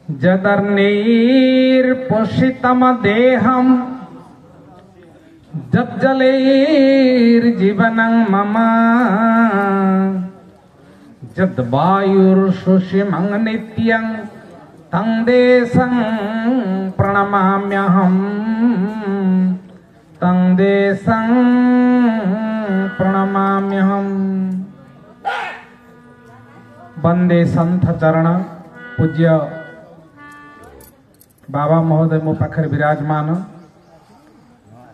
जदर्निर्पोषितम देहम जज्जलैर्जीवनं मम जद्वायुर्शुषिमं नित्यं तं देशं प्रणमाम्यहं तं देशं प्रणमाम्यहं। वंदे संत चरण। पूज्य बाबा महोदय मो पाखरे विराजमान।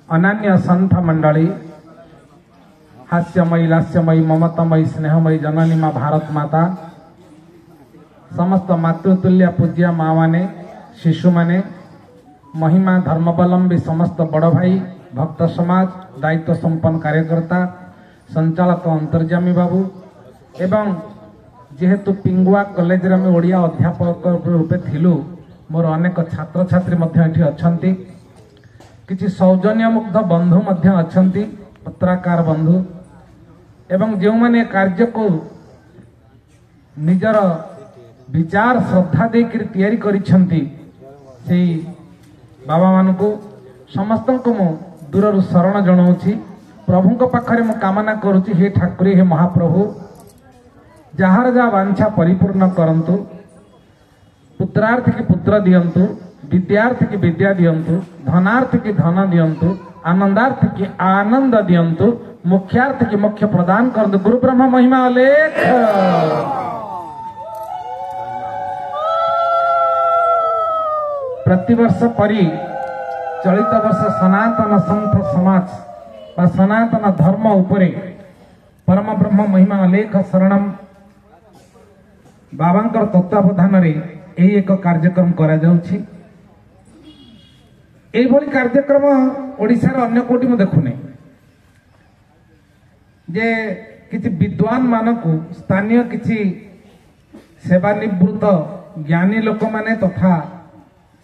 अनन्य संत मंडली, हास्यमयी लास्यमयी ममतामयी स्नेहमयी जननी माँ भारत माता, समस्त मातृतुल्य पूज्य माँ माने, शिशु माने, महिमा धर्मावलंबी समस्त बड़ भाई, भक्त समाज, दायित्व संपन्न कार्यकर्ता, संचालक अंतर्जामी बाबू एवं जेहेतु पिंगुआ कॉलेज रे में ओडिया अध्यापक रूपे थिलु, मोर अनेक छात्र छात्री मध्य एठी अछंती। किछि सौजन्य मुग्ध बंधु मध्य अछंती, पत्रकार बंधु एवं जो माने कार्य को निजर विचार श्रद्धा देकर तैयारी करिछंती, से बाबा मानकु समस्त को मु दूररु शरण जणाउछि। प्रभु को पाखरे मु कामना करूछि, हे ठाकुर हे महाप्रभु जहार जा वांछा परिपूर्ण करंतु, पुत्रार्थ की पुत्र दियंतु, विद्यार्थ की विद्या दियंतु, धनार्थ की धन दियंतु, आनंदार्थ की आनंद दियंतु, मुख्यार्थ की मुख्य प्रदान करंतु। गुरु ब्रह्म महिमा अलेख। प्रतिवर्ष परी चलित वर्ष सनातन संत समाज व सनातन धर्म उपरे परम ब्रह्म महिमा अलेख शरणम बाबांकर तत्वावधान रे एक कार्यक्रम करा जाउछि। एई भली कार्यक्रम ओडिसा रे अन्य कोटी में देखुने जे किछि विद्वान मानकु स्थानीय किछि सेवानिवृत्त ज्ञानी लोक माने तथा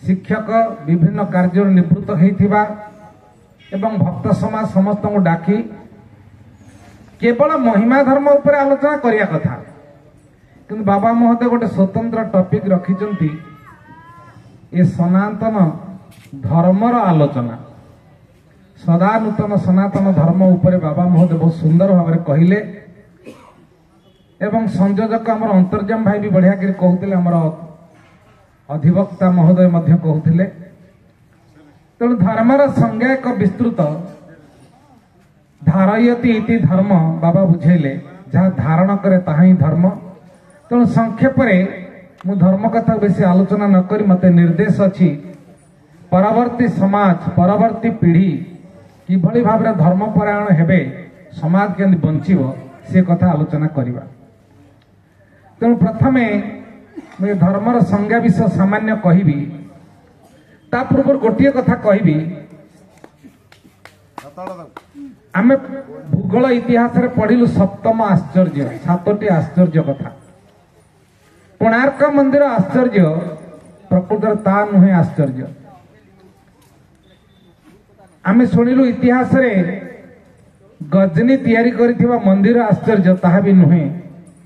शिक्षक विभिन्न कार्य निवृत्त होइथिबा एवं भक्त समाज समस्त को डाकी केवल महिमा धर्म उपरे आलोचना करिया कथा, किंतु बाबा महोदय गोटे स्वतंत्र टॉपिक रखिचंती, ये सनातन धर्मर आलोचना, सदा नूतन सनातन धर्म उपरे बाबा महोदय बहुत सुंदर भाव कहले एवं संयोजक आमर अंतर्जाम भाई भी बढ़िया कर कहते, आमर अधिवक्ता महोदय मध्य कहते। तेणु धर्मर संज्ञा एक विस्तृत धारयति इति धर्म बाबा बुझेले, जहाँ धारण करे ताहा ही धर्म। तेणु संक्षेप मु धर्म कथा बेसी आलोचना न करी मते निर्देश अछि परवर्ती समाज परवर्ती पीढ़ी किभली भाव धर्मपरायण हेबे, समाज केमि बंचिबो से कथा आलोचना करिबा। तेणु प्रथमे मैं धर्मर संज्ञा विषय सामान्य कहबी, ता पूर्व गोटे कथा कहबी। आमे भूगोल इतिहास रे पढ़िलु सप्तम आश्चर्य, सातटी आश्चर्य कथा। कोणार्क मंदिर आश्चर्य, प्रकृत ता नुहे आश्चर्य। आमे सुनिलु इतिहास रे गजनी तैयारी करिथिबा मंदिर आश्चर्य, ताहा भी नुहे।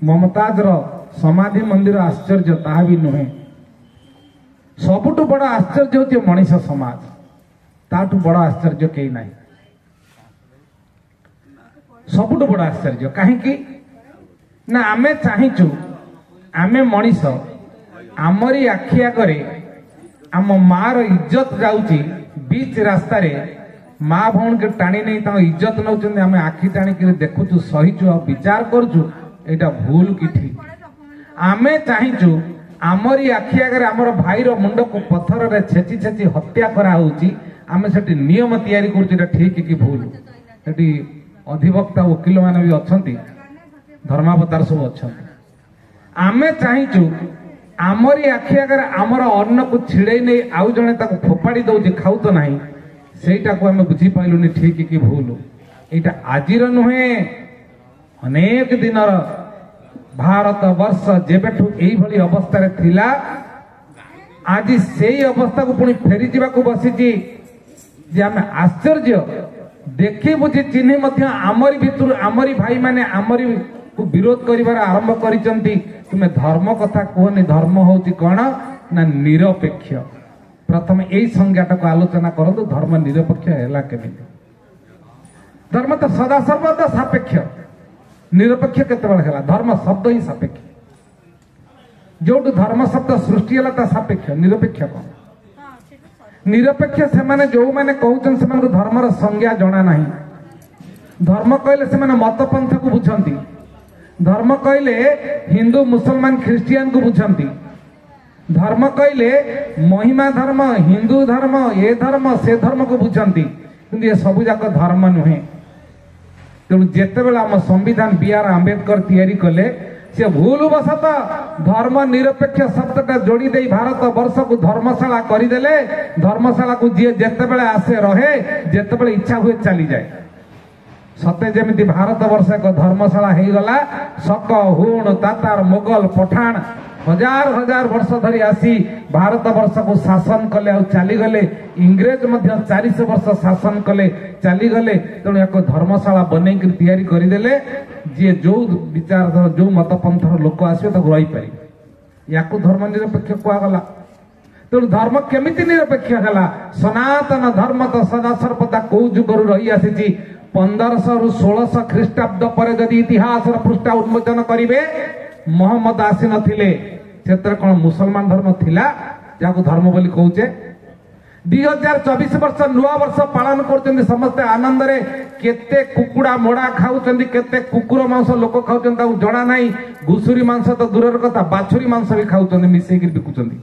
ममताज रो समाधि मंदिर आश्चर्य, ताहा भी नुहे। सबुठु बड़ आश्चर्य होती मनीष समाज, ताठु बड़ आश्चर्य कहीं नहीं। सबुठु बड़ आश्चर्य कहीं ना आमे चाहिचु, आमे मनीष आमरी आखि आगरे आम मार इज्जत जाउची, बीच रास्ता रे माँ भौन के टाणी नहीं ताको इज्जत नौचंदी, आमे आखि टाणी के देखुचु, सहीचु और विचार करचु एटा भूल कि ठीक। आमे चाहिचु आमरी आखि आगरे आमर भाईर मुंड को पत्थर रे छेची छेची हत्या करा होउची, आमे सेठी नियम तैयारी करचु एटा ठीक कि भूल। सेठी अधिवक्ता वकील माने भी अछंती, धर्मावतार सब अछंती। आमे चाहिचु आमरी आखि आगरे आमर अन्न को छिड़े नहीं आउ जने ताको फोपाड़ी दउची, खाउ तो नहीं, सेटा को आमे बुझी पाइलुनी ठीक कि भूल। एटा आजिर नुहे, अनेक दिनर भारत वर्ष जेबेठु एई भली अवस्था रे थिला, आज सेई अवस्था को पुणी फेरी जीवा को बसिची जे आमे आश्चर्य देखी बुझी चिन्ह मध्य आमरी भितर आमरी भाई माने आमरी को विरोध करिवार आरंभ करिसंती। तुमे धर्म कथा कहनी, धर्म होउची कोन ना निरपेक्ष। प्रथम यही संज्ञाटा को आलोचना करंतु धर्म निरपेक्ष है केमिति। धर्म तो सदा सर्वदा सापेक्ष, निरपेक्ष केतबेले है? धर्म शब्द ही सापेक्ष। जो धर्म शब्द सृष्टि है सापेक्ष, निरपेक्ष कौन? निरपेक्ष से माने जो माने कहउछन से माने धर्मर संज्ञा जणा नहीं। धर्म कहले से माने मत पंथ को बुझंती। धर्म कहले हिंदू मुसलमान ख्रिस्टियन को बुझंती। धर्म कहले महिमा धर्म, हिंदू धर्म, ये धर्म से धर्म को बुझंती। किंतु ये सब जाक धर्म नुहे। तेणु जेते बेला आम संविधान बी आर आंबेडकर तैयारी कले से भूल बसत धर्म निरपेक्ष शब्दटा जोड़ी दे भारत वर्ष को धर्मशाला करदेले। धर्मशाला को जी जेते बेले आसे रहे, जेते बेले इच्छा हुए चली जाए। सते जेमिति भारत वर्ष एक धर्मशाला हो गला। शक, हुण, तातार, मोगल, पठाण हजार हजार वर्ष धरी आसी भारत वर्ष को शासन कले और चली गले। इंग्रेज मध्य 400 वर्ष शासन कले चली गले। तेणु एक धर्मशाला बनई तैयारी करदेले। जी जो विचार जो मतपंथर लोक आसवे तो रही पारे। या धर्म निरपेक्ष कहगला। तेणु धर्म केमिति निरपेक्ष है? सनातन धर्म तो सदा सर्वदा कौ जुगर रही आसी। 1500 रु 1600 ख्रीष्टाब्द पर जदि इतिहास पृष्ठा उन्मोचन करेंगे, मोहम्मद आसी नथिले क्षेत्र कौन मुसलमान धर्म थिला जाको धर्म बोली कहूचे। 2024 वर्ष नुआ वर्ष पालन कर समस्ते आनंद रे। केते कुकुड़ा मोड़ा खाऊचंदी, केते कुकुर मांस लोक खाऊचंदी ताऊ जणा नाही। घुसुरी मांस तो दूर कथा, बाछुरी मांस भी खाऊचंदी, मिसेई के बिकुचंदी।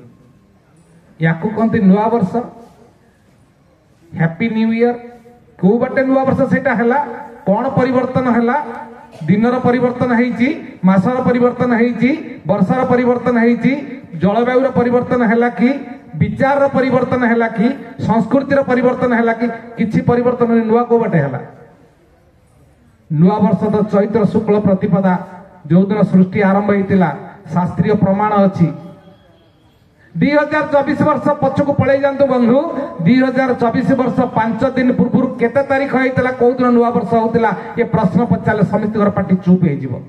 याकू कहते नुआ वर्ष, हैप्पी न्यू ईयर। को बाटे नुआ वर्ष सेटा हैला? कौन परिवर्तन हैला? दिनर परिवर्तन है, मासर परिवर्तन है, वर्षार परिवर्तन है, जलवायुर परिवर्तन है कि विचार परिवर्तन है कि संस्कृतिर परिवर्तन है कि किछि परिवर्तन नुआ को बाटे है? नुआ वर्ष तो चैत्र शुक्ल प्रतिपदा जो दिन सृष्टि आरंभ होता शास्त्रीय प्रमाण अच्छी। 2024 वर्ष पछक पड़े जातु बंधु। 2024 वर्ष 5 दिन पूर्व केते तारीख होता कौ दिन नुआ वर्ष होता ये प्रश्न पचारे समिति पार्टी चुप हो।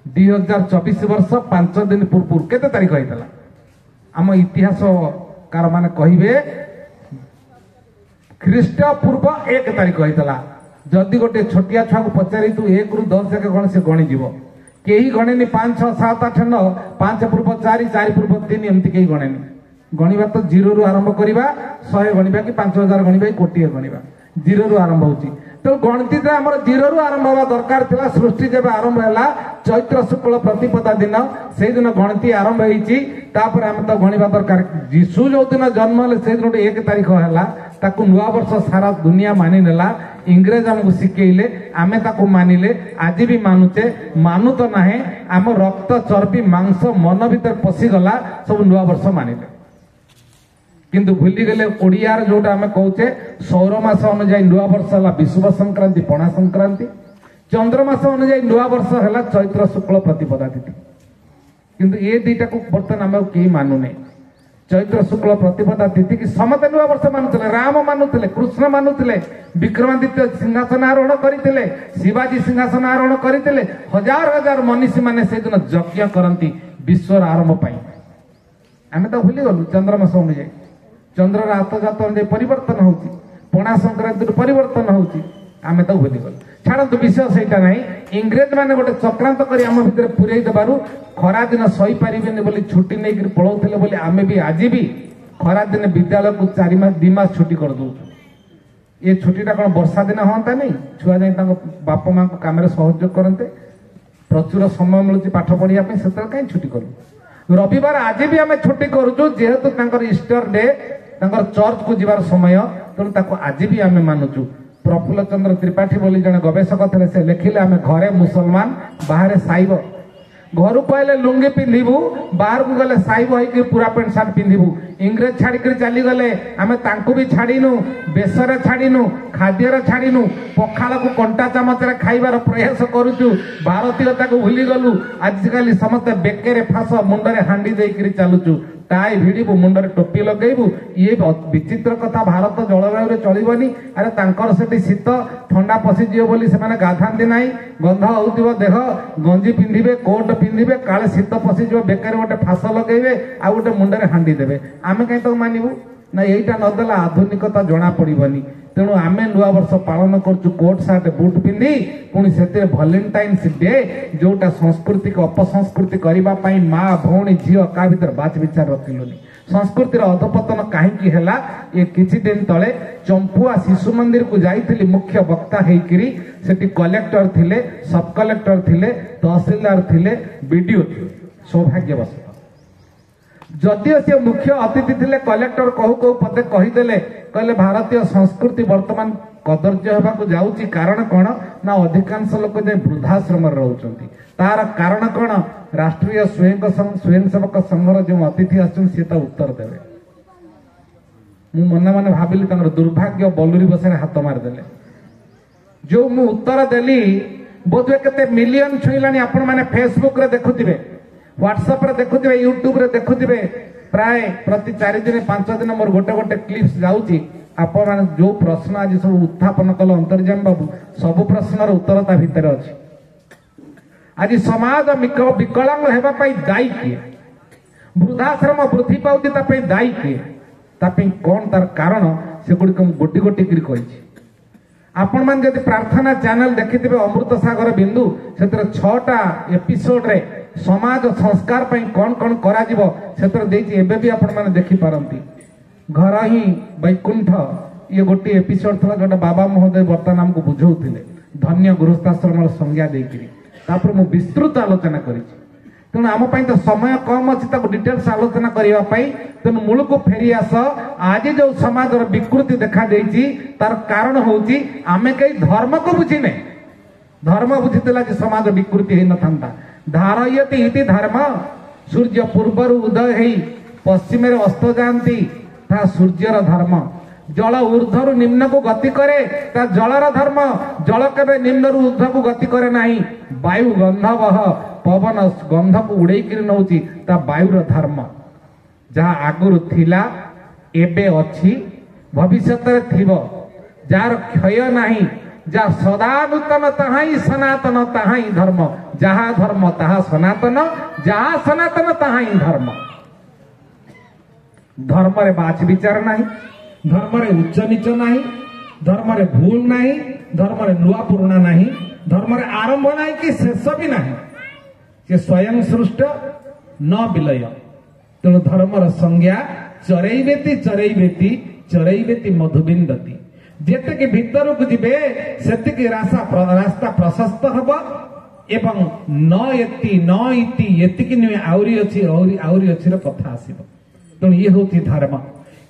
2024 वर्ष 5 दिन पूर्व केते तारीख होता? आम इतिहासकार माने कहिबे ख्रीष्ट पूर्व 1 तारीख होता। जदि गोटे छोटिया छुआ को पचारि तू 1 रु 10 जाके गण से गणी जीव। केही गणेनी 5 6 7 8 9 5 पूर्व 4 4 पूर्व 3 एमती केही गणेनी। गणिबा तो 0 रु आरंभ करिबा, 100 गणिबा कि 5000 गणिबा कि कोटी गणिबा। 0 रु आरंभ होची। तो गणति आमर 0 रु आरंभ होगा दरकार थिला। सृष्टि जब आरंभ हैला चैत्र शुक्ल प्रतिपदा दिन, से दिन गणति आरंभ होईची। तापर हम तो गणिबा दरकार। यीशु जो दिन जन्म होले से दिन 1 तारीख हैला, ताकू नुआ वर्ष सारा दुनिया मानि नेला। इंग्रेज हमको शिखेले, आमे ताकू मानिले, आज भी मानुचे। मानु तो नाही, आम रक्त चर्बी मांस मन भीतर पशिगला, सब नुआ वर्ष मानिले। किंतु भूली गले ओडियार जोटा आमे कहूचे सौर मास अनुजाई नुआ वर्ष है विषुव संक्रांति, पणा संक्रांति। चंद्र मास अनुजाई नुआ वर्ष है चैत्र शुक्ल प्रतिपदा तिथि। किंतु ये दुईटा को बर्तमान आम कहीं मानुने। चैत्र शुक्ल प्रतिपदा तिथि की समस्त नुआ वर्ष मानुले। राम मानुले, कृष्ण मानुले, विक्रमादित्य सिंहासन आरोहण करते, शिवाजी सिंहासन आरोहण करते। हजार हजार मनीषी माने से दिन यज्ञ करती विश्वर आरंभ पाई। आम तो भूली गलु चंद्रमास अनुजाई। चंद्र आतजात अनुजाई परिवर्तन होती, पणा संक्रांति परिवर्तन होती। आम तो भूली गलु। छाड़ू विषय सहीटा ना। इंग्रेज मैंने गोटे चक्रांत कर आम भितर पूरे देवु खरा दिन सही पारे बोली छुट्टी नहीं पलाऊले बोली आम भी आज भी खरा दिन विद्यालय को 4 मास 2 मास छुट्टी कर दो। ये छुट्टीटा कौन वर्षा दिन हाँ नहीं? छुआ जाए बापा माँ को कम सहयोग करते, प्रचुर समय मिलूँ पाठ पढ़ाई से कहीं छुट्टी करूँ। रविवार आज भी आम छुट्टी करूँ जेहेतु ईस्टर डे चर्च को जीवार समय, तेणु आज भी आम मानुचु। प्रफुल्ल चंद्र त्रिपाठी बोली जने गवेषक थे, से लिखिले आम घरे मुसलमान बाहर साइब। घर को आइले लुंगी पिंधु, बाहर को गले साइब हो पूरा पेंट सार्ट पिंधु। इंग्रेज छाड़ी चली गले, आम तांकु भी छाड़ीनु, बेसरे छाड़ीनु, खाद्यर छाड़ीनु, पखाल को कंटा चामच खाइबार प्रयास करुचु। भारतीयता को भूली गलु। आजिकाली समस्त बेकेरे फास मुंडरे हांडी देकर चलुचु। टाई भिड़ू मुंडे टोपी लगेबू ये विचित्र कथा भारत जलवायु चलबनी अरे तांकर सेठी शीत ठंडा पशिजिव बोली से गाधाती ना गंध हो देह गंजी पिंधे कोट पिंधे काले शीत पशिजिव बेकार गोटे फास लगेबे आ गोटे मुंडे हांडी देवे आमे कहीं तो मानबू ना यहीटा नदेला आधुनिकता जना पड़बनी तेणु आम नुआ वर्ष पालन करुँ कोट सार्ट बुट पिंधि पुणी से भैलेंटाइन्स डे जोटा संस्कृति को अपसंस्कृति करने माँ भौणी झील क्या भर बाच विचार रखिलुनि संस्कृतिर अधपतन कहीं ये किछि दिन तले चंपुआ शिशु मंदिर को जाइथिली मुख्य वक्ता हेकरी सेठी कलेक्टर थिले सब कलेक्टर थिले तहसीलदार थिले बीडीओ सौभाग्यवश जदिओ से मुख्य अतिथि थिले कलेक्टर कहू कहू पदे कहीदेले कहले भारतीय संस्कृति वर्तमान कदर्य होगा जाऊँगी कारण कौन ना अधिकांश लोक जे वृद्धाश्रम रोचंती तार कारण कौन राष्ट्रीय स्वयंसेवक संघर जो अतिथि आसते उत्तर देवे मु मन मन भाविली दुर्भाग्य बलुरी बसारे हाथ मारिदेले जो मु उत्तर देली बोधे केते मिलियन छुईलानी आपण माने फेसबुक रे देखुथिबे व्हाट्सएप रे देखुथिबे यूट्यूब रे देखुथिबे प्राय प्रति 4 दिन 5 दिन मोर गोटे गोटे क्लिप्स जाउची आपण माने जो प्रश्न आज सब उत्थापन कल अंतर्जाम बाबू सब प्रश्नर उत्तर ता भितर अछि आज समाज विकलांग हेबा पई दायी किए वृद्धाश्रम वृद्धि पाउती ता पई दायी किए ता पई कोन तार कारण से गुडी को गोटी गोटी करी कहिछि आपण मान जदि प्रार्थना चैनल देखिथिबे अमृत सागर बिंदु सेतर 6टा एपिसोड रे समाज संस्कार पई कोन कोन करा जिवो सेतर देछि एबे भी आपण माने देखि पारंती घर ही वैकुंठ ये गोटे एपिसोड था जोटा बाबा महोदय बर्तमान हमको बुझाऊले धन्य गृहस्थाश्रम संज्ञा देकरी तापर मु विस्तृत आलोचना करिछि तेणु आम तो समय कम अच्छी डिटेल्स आलोचना करने तेणु मूल को फेरी आस आज जो समाज विकृति देखा देती तार कारण हूँ आम कई धर्म को बुझीने धर्म बुझीला कि समाज विकृति हो न धारयति इति धर्म सूर्य पूर्वर उदय हो पश्चिम अस्त जाती ता सूर्यर धर्म जल ऊर्ध्व निम्न को गति करे ता जलर धर्म जल केबे निम्न रु ऊर्ध्व को गति करे नाही वायु गंधवह पवन गंध को उड़ेक नौची ता वायुर धर्म जहाँ आगुरु थिला एबे अछि भविष्यत रे थिबो जार क्षय नाही जा सदा नूतन ताहाई सनातन ताहाई धर्म जहाँ धर्म ताहा सनातन जहाँ सनातन ताहाई धर्म धर्म रे बाच विचार नाही धर्म रे उच्च नीच नाही धर्म रे भूल नाही धर्म रे नुआ पुराना नाही धर्म रे आरंभ नाही कि शेष भी नाही से स्वयं सृष्ट न विलय तेणु धर्मर संज्ञा चरैवेति चरैवेति चरैवेति मधुबिंदती जेतिक भितर को जिबे सेतिक रास्ता प्रशस्त हबो एवं न एति न इति एतिक नुए आउरी अछि आउरी अछि र कथा आसीबो तेणु ये होती धर्म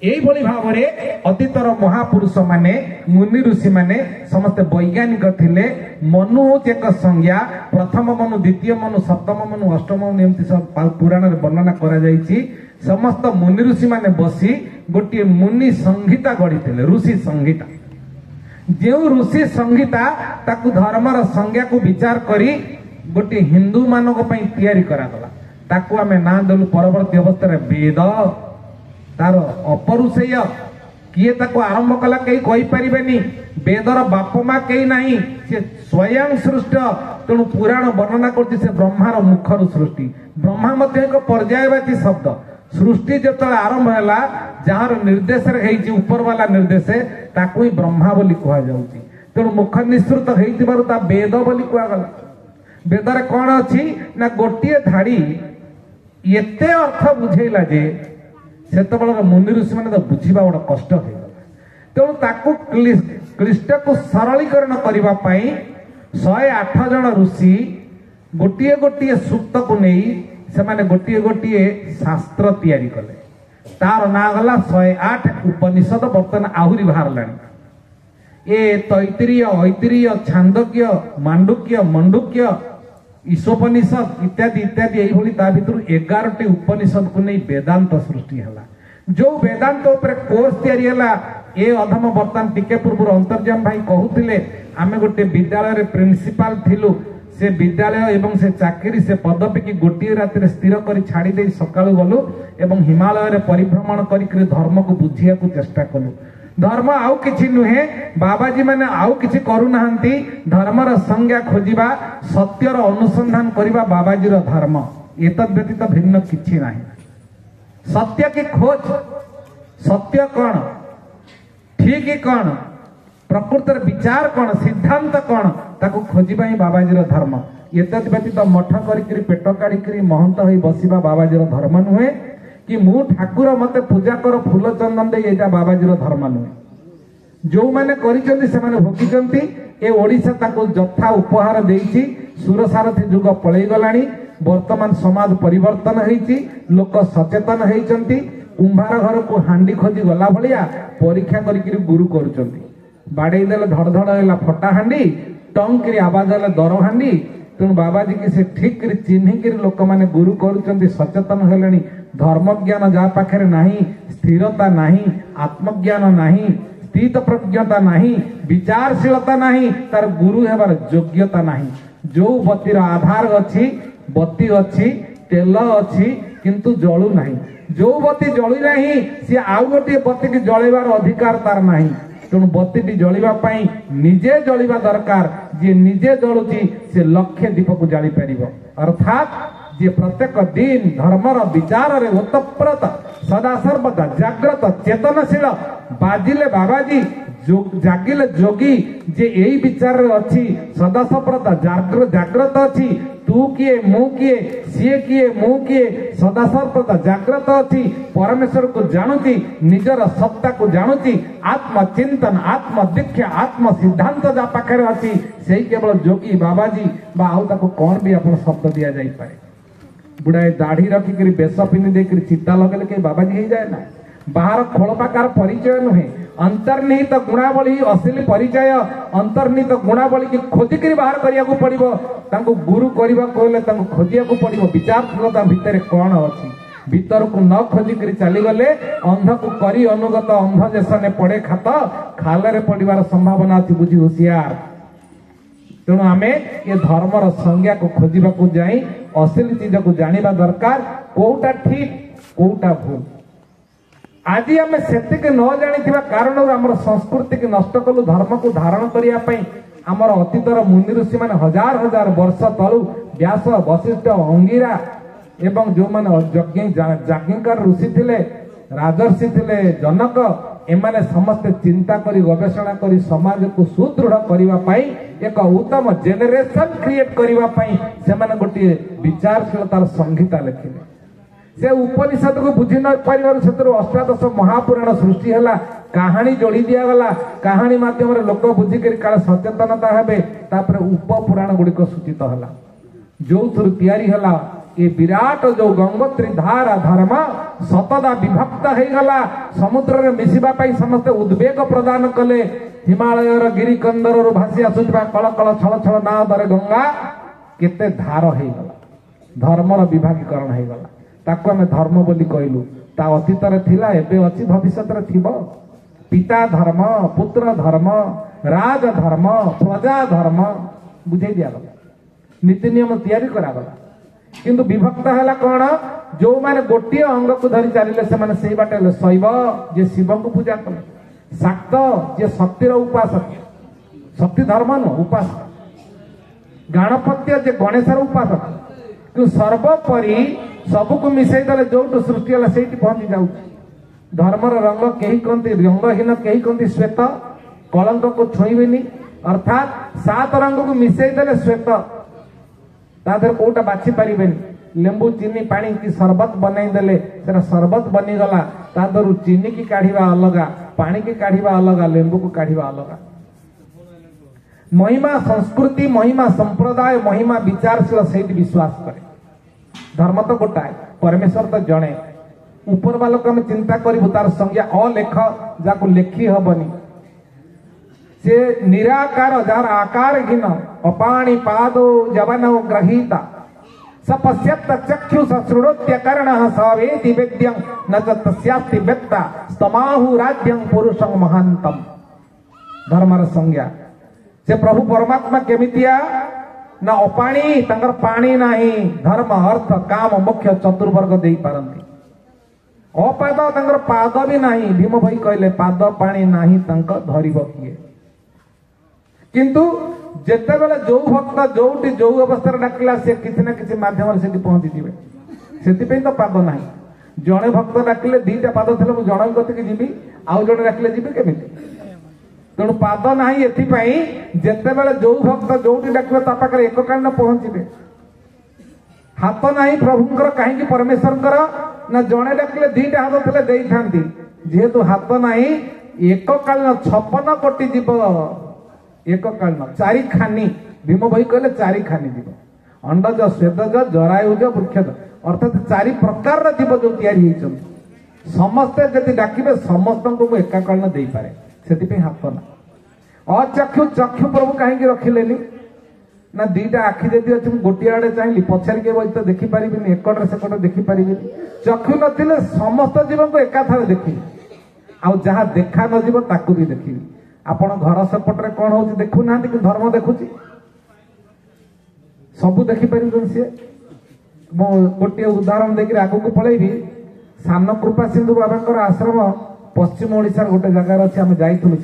यही भाव में अतीतर महापुरुष माने मुनि ऋषि माने समस्त वैज्ञानिक थिले मनु हूँ एक संज्ञा प्रथम मनु द्वितीय मनु सप्तम मनु अष्टम मनु एमती सब पुराण वर्णना करा जायछि समस्त मुनि ऋषि माने बसी गोटे मुनि संहिता गढ़ी ऋषि संहिता जो ऋषि संहिता ताकू धर्मर संज्ञा को विचार करी गोटे हिंदू मानक पई तैयारी करागला ताकू आमे ना देलु परवर्ती अवस्था वेद तार अपरुषेय किए ताको आरंभ कला कई कहि परिबेनी वेदर बाप मां कई नाही से स्वयं सृष्ट तेणु पुराण वर्णना करती से ब्रह्मार मुखर सृष्टि ब्रह्मा मध्य एक पर्यायवाची शब्द सृष्टि जत आरंभ है जार निर्देश ऊपर वाला निर्देश ताकू ही ब्रह्मा बोली कह जाउची तेणु मुख निसृत होइतिबारु ता वेद बोली कहगला वेदर कौन अच्छी ना गोटे धाड़ी एते अर्थ बुझेला जे सेतबेल मुनि ऋषि मैंने तो बुझा बड़ा कष्ट होगा तेणु ताकू क्लिष्ट को सरलीकरण करने 108 जन ऋषि गोटे गोटे सूक्त को नहीं से माने गोटे गोटे शास्त्र तैयारी कले तार ना गला 108 उपनिषद बर्तमान आहुरी बाहर लानी ए तैतरीय ऐतरीय छांदोग्य मांडुक्य मंडुक्य ईशोपनिषद इत्यादि इत्यादि यही ता भीतर 11टी उपनिषद को नहीं वेदांत सृष्टि है जो वेदांत उपरे कोर्स तैयारी है ए अधम बर्तमान टिके पूर्व अंतर्जाम भाई कहते आमे गोटे विद्यालय रे प्रिंसिपाल थिलु से विद्यालय एवं से चाकरी से पदवी की गोटे राति स्थिर कर छाड़ी दे सकाळु गलु एवं हिमालय रे परिभ्रमण करी धर्म को बुझिया को चेष्टा कलु। धर्म आउ किछि नुहे, बाबाजी माने आउ किछि करू नाहंती, धर्मर संज्ञा खोजिबा सत्यर अनुसंधान करिबा बाबाजीर धर्म, एतद व्यतीत भिन्न किछि नाही। सत्य की खोज, सत्य कौन, ठीक कौन, प्रकृतर विचार कौन, सिद्धांत कौन, ताकू खोजिबा ही बाबाजीर धर्म। एतद व्यतीत मठ करी पेट काढ़ी महंत होई बसिबा बाबाजीर धर्म नुहे कि मु ठाकुर मते पूजा कर फूल चंदन दे, एटा बाबाजीर धर्म नुहे। जो माने करिसंती से माने भोगिसंती, ए ओडिसा ताकू जथा उपहार देइछि। सुरसारथी जुग पळेई गलानी, वर्तमान समाज परिवर्तन होईछि, लोक सचेतन होईचंती। कुंभार घर को हांडी खोजी गला भलिया परीक्षा करी गुरु करूचंती। बाड़े देले धड़ धड़ होला फटा हांडी, टंग करी आवाज होला दर हांडी। तेणु बाबाजी की से ठीक करी चिन्ही करी लोक माने गुरु करूचंती, सचेतन हेलेनी। धर्म ज्ञान जा पाखरे नाही, स्थिरता नाही, आत्मज्ञान नाही, स्थित प्रज्ञता नाही, विचारशीलता नाही, तार गुरु हेबार योग्यता नाही। जो बतीर आधार अछि, बत्ती अछि, तेल अछि, किंतु जळू नाही। जो बत्ती जळू नाही से आउ गोटे बत्ती की जळेबार अधिकार तार नाही। तेणु बत्ती जळिबा पई निजे जळिबा दरकार। जे निजे जळुची से लक्ष्य दीप को जाली परिबो। अर्थात जे प्रत्येक दिन धर्मर विचार रे ओतप्रोत सदा सर्वदा जाग्रत चेतनशील बाजिले बाबाजी जागिले जोगी, जे यही विचार रे अछि सदा सर्वदा जाग्रत अछि। तू किए मु किए, सीए किए मु किए, सदा सर्वदा जाग्रत अछि। परमेश्वर को जानुची, निजर सत्ता को जानुची, आत्मचिंतन, आत्म दीक्षा, आत्म सिद्धांत जा पाखरे अछि, सेही केवल जोगी बाबाजी बा आउ ताको कोन भी अपन शब्द दिया जाई पारे। बुढ़ाए दाढ़ी रखिक बेश पिंधि देकर चिता लगेले कहीं बाबाजी हो जाए ना। बाहर खोलपाकार परिचय नुहे, अंतर्निहित गुणावली असली परिचय। अंतर्निहित गुणावली की खोजिक बाहर करिया को पड़िबो। तांको गुरु करबा कहले तांको खोजिया को पड़िबो। विचारशीलता भितर कौन अछि, भीतर को न खोजिक चली गले अंध को करी अनुगत, अंध जेसने पड़े खात खाले पड़िबार संभावना अछि। बुझी होशियार। तेणु आमे ये धर्मर संज्ञा को खोजिबा को जाई असली चीज को जानिबा दरकार, कोउटा ठीक कोउटा भूल। आज आम से न जानी कारण आम संस्कृति की नष्ट कलु। धर्म को धारण करने आमर अतीतर मुनि ऋषि मैंने हजार हजार वर्ष तलु व्यास, वशिष्ठ, अंगिरा एवं जो मैंने याज्ञिकर ऋषि थिले, राजर्षि थिले, जनक, एमाने समस्त चिंता करी गवेषणा करी समाज को सुदृढ़ करने पाई एक उत्तम जेनेरेशन क्रिएट करने पाई से माने गोटे विचारशीलतार संहिता लिखिले। से उपनिषद को बुझी न पारिबार से अष्टादश महापुराण सृष्टि है। कहानी जोड़ी दिया गला, कहानी माध्यम लोक बुझिक काले सचेतनता हेबे। तापर उपपुराण गुड़िक सूचित है जो थ्रु तैयारी है ये विराट जो गंगोत्री धारा धर्म शतदा विभक्त हो गला। समुद्र रे मिसिबा पाई समस्त उद्वेग प्रदान कले। हिमालयर गिरी कंदर भासी आसुवा कल कल छल छल ना दरे गंगा केते धार हो गला। धर्मर विभागीकरण हो गला। ताको आमे धर्म बोली कहलु। ता अतीतर थिला, एबे अछि, भविष्यत रे थिबो। पिता धर्म, पुत्र धर्म, राज धर्म, प्रजा धर्म बुझे दिया गला। नीति नियम तैयारी करा गला। किंतु विभक्त है कौन, जो माने गोटे अंग को धरी चलिले से माने सेही बाटे शैव जे शिव को पूजा कले, शाक्त जे शक्तिर उपासक, शक्ति धर्म न उपासक, गणपत्य जे गणेशर उपासक। कि सर्वोपरि सबको मिसई देले जो सृष्टि है से पहुंची जाऊ। धर्मर रंग कहीं कहते रंगहीन, कहीं कहते श्वेत, कलंक को छुईबेनी। अर्थात 7 रंग को मिसई देले श्वेत, तादर कोटा बाछि पारिबेनी। लेंबू चीनी पानी की शरबत बनई देले सेरा शरबत बनी गला। तादर चीनी की काढ़ीबा अलगा, पानी की काढ़ीबा अलगा, लेंबू को काढ़ीबा अलगा। महिमा संस्कृति, महिमा संप्रदाय, महिमा विचारशील से विश्वास करे। धर्म तो गोटाए, परमेश्वर तो जणे। ऊपर वालों को चिंता करू तार संज्ञा अलेख जाको लेखी हबनी। से निराकार जार आकारहीन अपाणी पादो जवनो ग्रहीता स पश्यत चक्षु सश्रुणोत्य कर्णः स वेति वेद्यं न च तस्यास्ति वेत्ता स्तमाहु राज्यं पुरुषं महांतम। धर्मर संज्ञा से प्रभु परमात्मा केमितिया ना अपाणी तंकर पानी नाही धर्म अर्थ काम मोक्ष चतुर्वर्ग दे पारंती अपाद तंकर पाद भी नाही भीम भाई कहले पाद पानी नाही तंक धरिब किए किंतु जेते बेले जो भक्त जोटी जो अवस्था डाकिला से किसी ना किसी माध्यम से पहुंची जीवे से तो पाद ना जड़े भक्त डाकिले दीटा पाद थे जन गति की जीवी आउ जड़े डाकिले जीवी केमी तेणु पाद ना जिते बेले जो भक्त जोटी डाकिले पाखे एक काल पहुंचे हाथ ना प्रभुंर कहीं परमेश्वर ना जड़े डाकिले दीटा हाथ थे दे था जेहेतु हाथ ना एक काल 56 कोटी जीव एक काल चारि खानी भीम भाई कहले चारि खानी जीव अंडज स्वेदज जरायुज वृक्षज अर्थात चारि प्रकार जीव जो तैयारी समस्ते जदि डाकिबे समस्त को एका काल दे पारे से हाथ ना अचक्षु चक्षु प्रभु कहीं रखिलेनी ना दीटा आखि जदि अच्छे गोटे आड़े चाहिए पछार के बज तो देखिपारि एकटे सेकटे देखिपारि चक्षु नथिले समस्त जीवन को एका थारे देखी आउ जहाँ देखा नजिब ताकू भी देखी आपण घर सेपटे कौन हो देखु ना कि धर्म देखुची सबू देखिपार सी गोटे उदाहरण देखिए आग को पलैबी सान कृपा सिंधु बाबा आश्रम पश्चिम ओडिशा गोटे जगार अच्छे आम जाइलु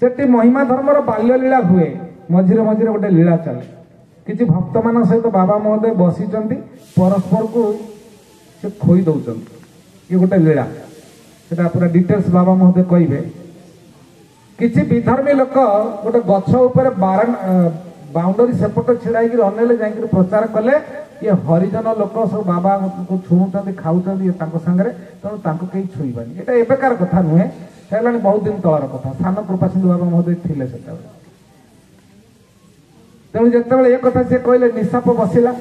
सेठी महिमा धर्मर बाल्य लीला हुए मझिरे मझिरे गोटे लीला चले किसी भक्त मान सहित बाबा महोदय बसी परस्पर को से खोई दौरान ये गोटे लीला से पूरा डिटेल्स बाबा महोदय कहे किसी विधर्मी लोक गोटे गछ उपर बाउंडरी सेपटे छिड़ा अनेले जाकर प्रचार कले ये हरिजन लोक सब बाबा को छुँच खाऊँ सागर तेणु कहीं छुईबानी यहाँ एबेकार कथा नुहे है बहुत दिन तलर कथा सान कृपा सिंधु बाबा महोदय थे से तेणु जिते ये कथा सी कहले निशाप बसला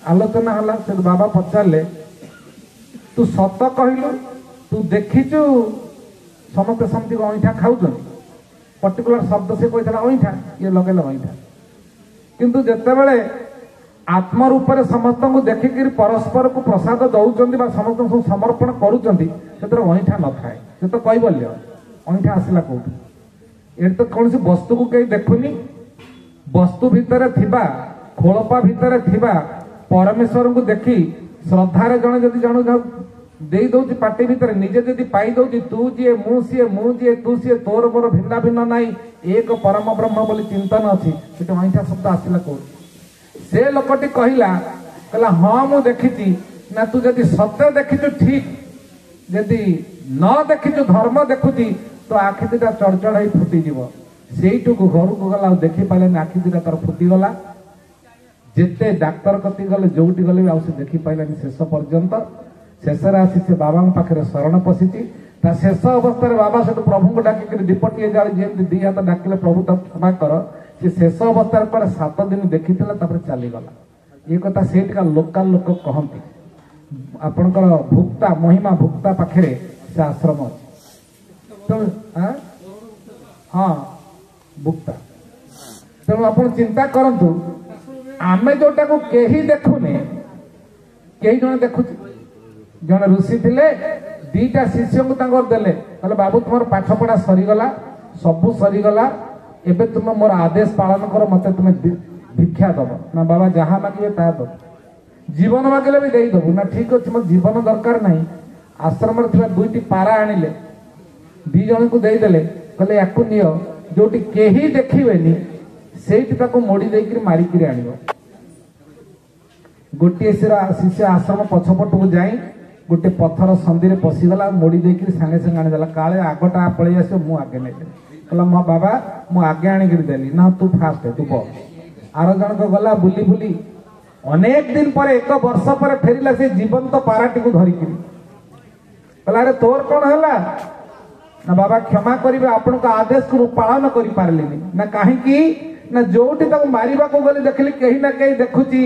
आलोचना है से बाबा पचारे तू सत कहलु तू देखीचु समस्त समझ अईठा खाऊ पर्टिकुलर शब्द से कहता अईठा ये लगे अईठा किंतु जितेबले आत्म रूप से समस्त को देखिक परस्पर को प्रसाद दौरान समस्त सब समर्पण कर अईठा न थाए से तो कैबल्य अईठा आसला कौटू ये तो कौन सी वस्तु को कहीं देखुनी वस्तु भितर थिबा खोलपा भितर थिबा परमेश्वर को देखी श्रद्धार जड़े जदि जन दे दौची पार्टी भितर निजे जदि पाई दौची तू जी मुझे तू सी तोर मोर भिन्ना भिन्न नाई एक परम ब्रह्म बोली चिंतन अच्छी से अईठा शब्द आसला कौन से लोकटी कहला हाँ मु देखी ना तू जदि सत्य देखीचु ठीक जदि न देखीचु धर्म देखुची तो आखि दुटा चढ़चढ़ फुटीज से घर को गला देखी पारे आखि दुटा तार फुटीगला जिते डाक्तर कति गले जोटी गले आ देखी पाइलानी शेष पर्यंत शेष आसी से बाबा पाखे शरण पशिची शेष अवस्था बाबा से प्रभु को डाक दीपटी जाली जमी दी हाथ डाकिले प्रभु तक क्षमा कर से शेष अवस्था पर 7 दिन देखी चलीगला ये कथा से लोकाल लोक कहती आपणकर भुक्ता महिमा भुक्ता पाखे से आश्रम अच्छे हाँ भुक्ता तेणु आप चिंता करूँ आमे जोटा को कहीं देखुने कई जन देखु जन ऋषि थे दीटा शिष्य को देले कहले बाबू तुम पाठ पढ़ा सरीगला सबू सरीगला एबे तुम मोर आदेश पालन कर मत तुम भिक्षा दब ना बाबा जहाँ मागे ता दब जीवन मागिले भी देदबू ना ठीक अच्छे मोर जीवन दरकार नहीं आश्रम 2टी पारा आनिले 2 जन को देदेले कहले याकू नियो जोटी केही देखिबेनी सेठी मोड़ी देकर मारिक आण गोटे शिष्य आश्रम पछपट को जाई गोटे पत्थर संधि में पशिगला मोड़ी देकर सांगे सांगे आनीदेला काले आगटा पलि आस मुझे नहीं कहला मो बाबा मु आगे आणिक देली ना तू फास्ट तू बो आर जनक गला बुली बुली अनेक दिन पर 1 वर्ष पर फेरिला से जीवंत पाराटी को धरिक कहला अरे तोर कौन है ना बाबा क्षमा करेंगे आपण को आदेश को पालन कर पारे ना कहीं ना जोटी मारिबा को गली देखली कहीं ना कहीं देखुची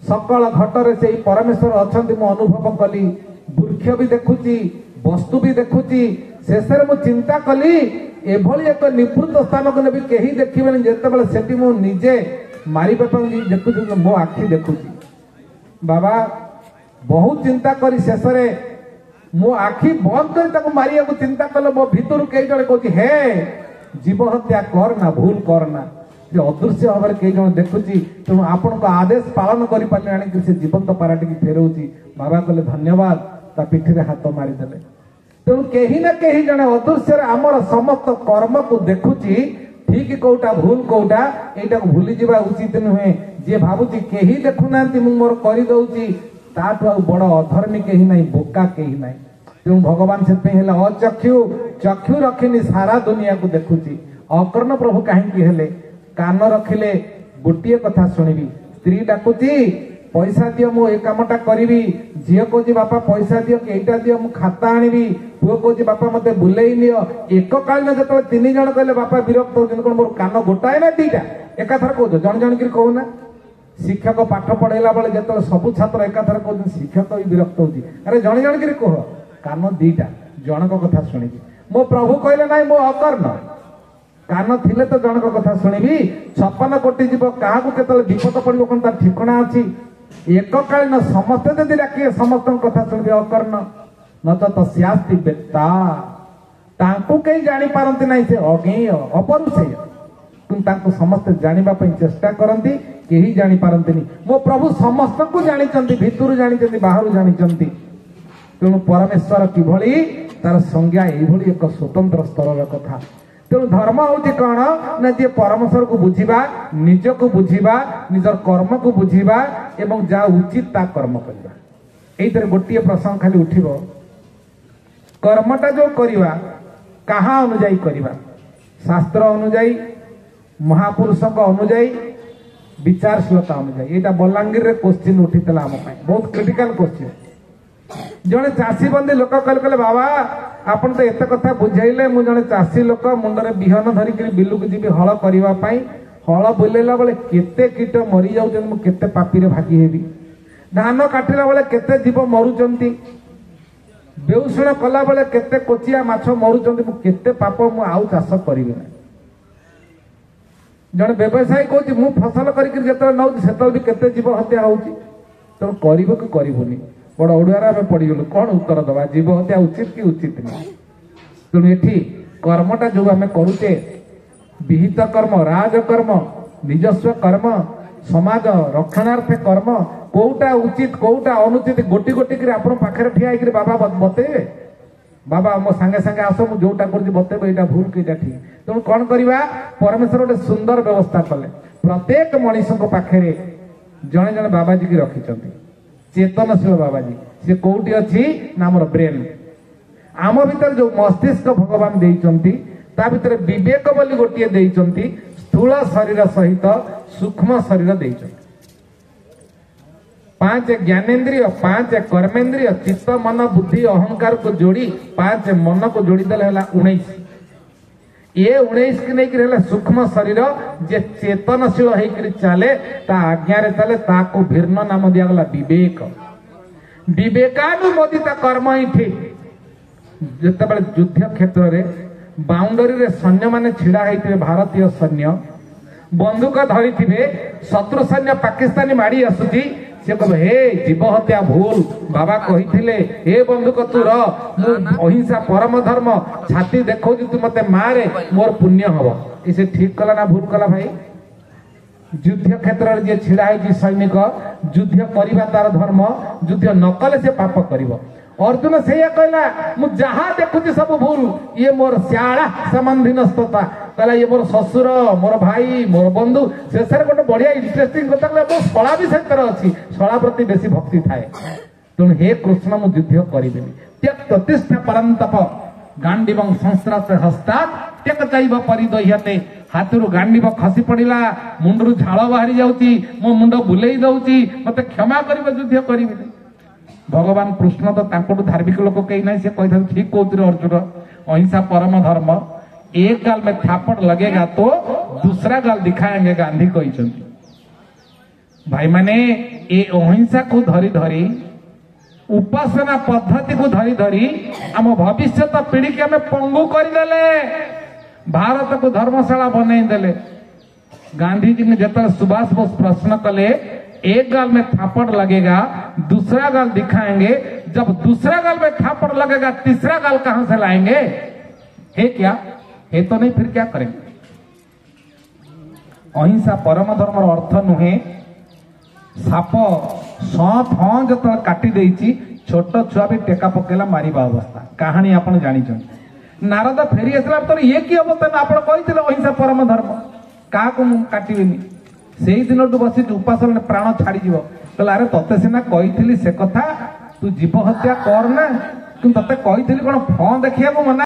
सकल घटरे से परमेश्वर अच्छा मु अनुभव कली वृक्ष भी देखुची वस्तु भी देखुची शेष मु चिंता कली एभली एक निवृत्त स्थान को भी कहीं देखिबे जिते से निजे मारिबा देखुची मो आखि देखुची बाबा बहुत चिंता करी शेष मो आखि बंद कर मारिया को चिंता कल मो भीतर कई जड़े कहती हे जीव हत्या करना भूल करना जे अदृश्य भाव में कई जन देखुची तेणु आपण को आदेश पालन कर पारे आनिक से जीवंत पाराटी फेरौची बाबा कहले धन्यवाद ता पिठी रे हाथ मारिदेले तेणु कहीं ना कहीं जने अदृश्य आमर समस्त कर्म को देखुची ठीक कौटा भूल कौटा एटा को भूली जीवा उचित नुहे जे भाबुची केही देखुना मु मोर करि दउची ताठु आ बड़ अधर्मी केही नाही बोका केही नाही तेणु भगवान से अचक्षु चक्षु रखिनी सारा दुनिया को देखुची अकर्ण प्रभु कहीं हेले कान रखिले गोटे कथा शुणिबी स्त्री डाकुची पैसा दियो मु ए कामटा करिबी झियो कोजी बापा पैसा दियो केइटा दियो मु खाता आनिबी पुओ कोजी बापा मते बुलेई नियो एक काल में जतले तीन जण कहले बापा विरक्त होजन कोन मोर कान गोटाए ना दीटा एकाथर कहू जण जण कि कहूना शिक्षक पाठ पढ़ेला बेले जतले सब छात्र एकाथर कहू शिक्षक भी विरक्त होजी अरे जण जण कि कह कान दीटा जनक कथा शुणिबी मो प्रभु कहले नाई मो अकर्ण कान थिले तो जनक कथा शुणिबी 56 कोटी जीव क्या केतले विपद पड़ो कौन तार ठिकना अच्छी एककालीन समस्ते जदि डाकिए समस्त कथा शुणिबे अकर्ण न तो स्यास्ति बेत्ता तांकु कहीं जानी पारंती नहीं से अज्ञेय अपरुषेय किंतु समस्ते जानिबा पई चेष्टा करंती केही जानी पारंती नहीं मो प्रभु समस्त को जानिचंती भितरु जानिचंती बाहरु जानिचंती तेणु परमेश्वर किभली तार संज्ञा एभली एक स्वतंत्र स्तर कथा तेणु धर्म हूँ कौन ना जे परमेश्वर को बुझा निज को बुझा निजर कर्म को बुझा एवं जहाँ उचित ता कर्म करवा ये गोटे प्रसंग खाली उठिब कर्मटा जो करवा कहा अनुजाई करवा शास्त्र अनुजाई महापुरुष अनुजाई विचारशीलता अनुजाई यहाँ बलांगीर रे क्वेश्चन उठी आम बहुत क्रिटिकल क्वेश्चन जड़े चाषी बंदी लोक कहले बाबा आपन तो एत कथा बुझेले मु जड़े चाषी लोक मुंडरे बिहन धरिक बिलुक जी हल करने हल बुलेला बेले केते कीट मरी जाउछन मु केते पापी रे भागी हेबी धान काटिला बेले केते जीव मरुचंती बेउषण कला बेले केते कोचिया माछ मरुचंती मु केते पाप मु आउ चाष करिबे ना जड़े व्यवसायी कहूँ मु फसल करिक जेतले नौ सेतले भी केते जीव हत्या होउची तो करिबो कि करिबोनी बड़ ओडिया पड़गलु कौन उत्तर दबा जीव हत्या उचित कि उचित नहीं तेणु ये कर्मटा जो आम करुचे विहित कर्म राजकर्म निजस्व कर्म समाज रक्षणार्थे कर्म कोटा उचित कोटा अनुचित गोटी गोटी कर आप पाखे ठिया बाबा बतेबे बाबा मो सांगे सांगे आस मुझे जोटा कर बतेबे यहाँ भूल कि ठीक तेणु कौन करवा परमेश्वर गोटे सुंदर व्यवस्था कले प्रत्येक मनीष पाखे जड़े जड़े बाबाजी की रखिंट चेतनशील बाबाजी सी कौटी अच्छी ना आमर ब्रेन आम भीतर जो मस्तिष्क भगवान देइचंती ता भीतर विवेक बोली गोटे देइचंती स्थूल शरीर सहित सूक्ष्म शरीर देइचंती 5 ज्ञानेन्द्रिय 5 कर्मेन्द्रिय चित्त मन बुद्धि अहंकार को जोड़ी 5 मन को जोड़ी देले हला 19 ये 19 की नहीं सूक्ष्म शरीर जे चेतनशील होकर चले ता आज्ञा रे चले ताको भिन्न नाम दिया गला विवेक विवेकानुमोदित कर्म ही ठीक जिते बड़े युद्ध क्षेत्र रे बाउंडरी रे सैन्य माने छिड़ा होते भारतीय सैन्य बंदूक धरी थे शत्रु सैन्य पाकिस्तानी माड़ी आसुची से कह हे जीव हत्या भूल बाबा कही हे बंधुक तू रहिंसा परम धर्म छाती देखो तू मते मारे मोर पुण्य हम ये ठीक कला ना भूल कला भाई युद्ध क्षेत्र में जी छिड़ा है सैनिक युद्ध करवा तार धर्म युद्ध न कले से पाप कर अर्जुन से कहला मु जहाँ देखुची सब भूल ये मोर श्याला संबंधी नस्तता कहला ये मोर ससुर मोर भाई मोर बंधु शेष गोटे बढ़िया इंटरेस्टिंग कथा कहला मो शला भी से अच्छी शला प्रति बेसी भक्ति थाए तेणु हे कृष्ण मु युद्ध करी त्यक प्रतिष्ठा परंतप गांडीव संस्त्रात हस्तात् त्यक चाइब परिदह्यते हाथरू गांडीव खसी पड़ा मुंडरू झाड़ बाहरी जाऊँगी मो मुंड बुले दौची मत क्षमा कर युद्ध करी भगवान कृष्ण तो तांकोटू धार्मिक लोक कहीं ना कही ठीक कहते अर्जुन अहिंसा परम धर्म एक गाल में थापड़ लगेगा तो दूसरा गाल दिखाएंगे गांधी कहते भाई माने ये अहिंसा को धरी धरी उपासना पद्धति को धरी धरी आम भविष्य पीढ़ी के आम पंगु करदेले भारत को धर्मशाला बनईदेले गांधी जी ने जिते सुभाष बोस प्रश्न कले एक गाल में थापड़ लगेगा दूसरा गाल दिखाएंगे जब दूसरा गाल में थापड़ लगेगा तीसरा गाल कहां से लाएंगे है क्या है तो नहीं फिर क्या करेंगे ଅହିଂସା ପରମ ଧର୍ମର ଅର୍ଥ ନୁହେଁ ସାପ ଯେତେବେଳେ କାଟି ଦେଇଛି ଛୋଟ ଛୁଆ ବି ଟେକା ପକେଇଲା ମାରିବା ଅବସ୍ଥା। କାହାଣୀ ଆପଣ ଜାଣିଛନ୍ତି। ନାରଦ ଫେରି ଆସିଲା ତୋର ଇଏ କି ଅବସ୍ଥା ନା ଆପଣ କହିଥିଲେ ଅହିଂସା ପରମ ଧର୍ମ, କାହାକୁ ମୁଁ କାଟିବିନି। ସେଇ ଦିନଠୁ ବସିଛି ଉପାସ ପ୍ରାଣ ଛାଡିଯିବ। କହିଲା ଆରେ ତତେ ସିନା କହିଥିଲି ସେ କଥା, ତୁ ଜୀବ ହତ୍ୟା କର ନା, କିନ୍ତୁ ତତେ କହିଥିଲି କଣ ଫ ଦେଖିବାକୁ ମନା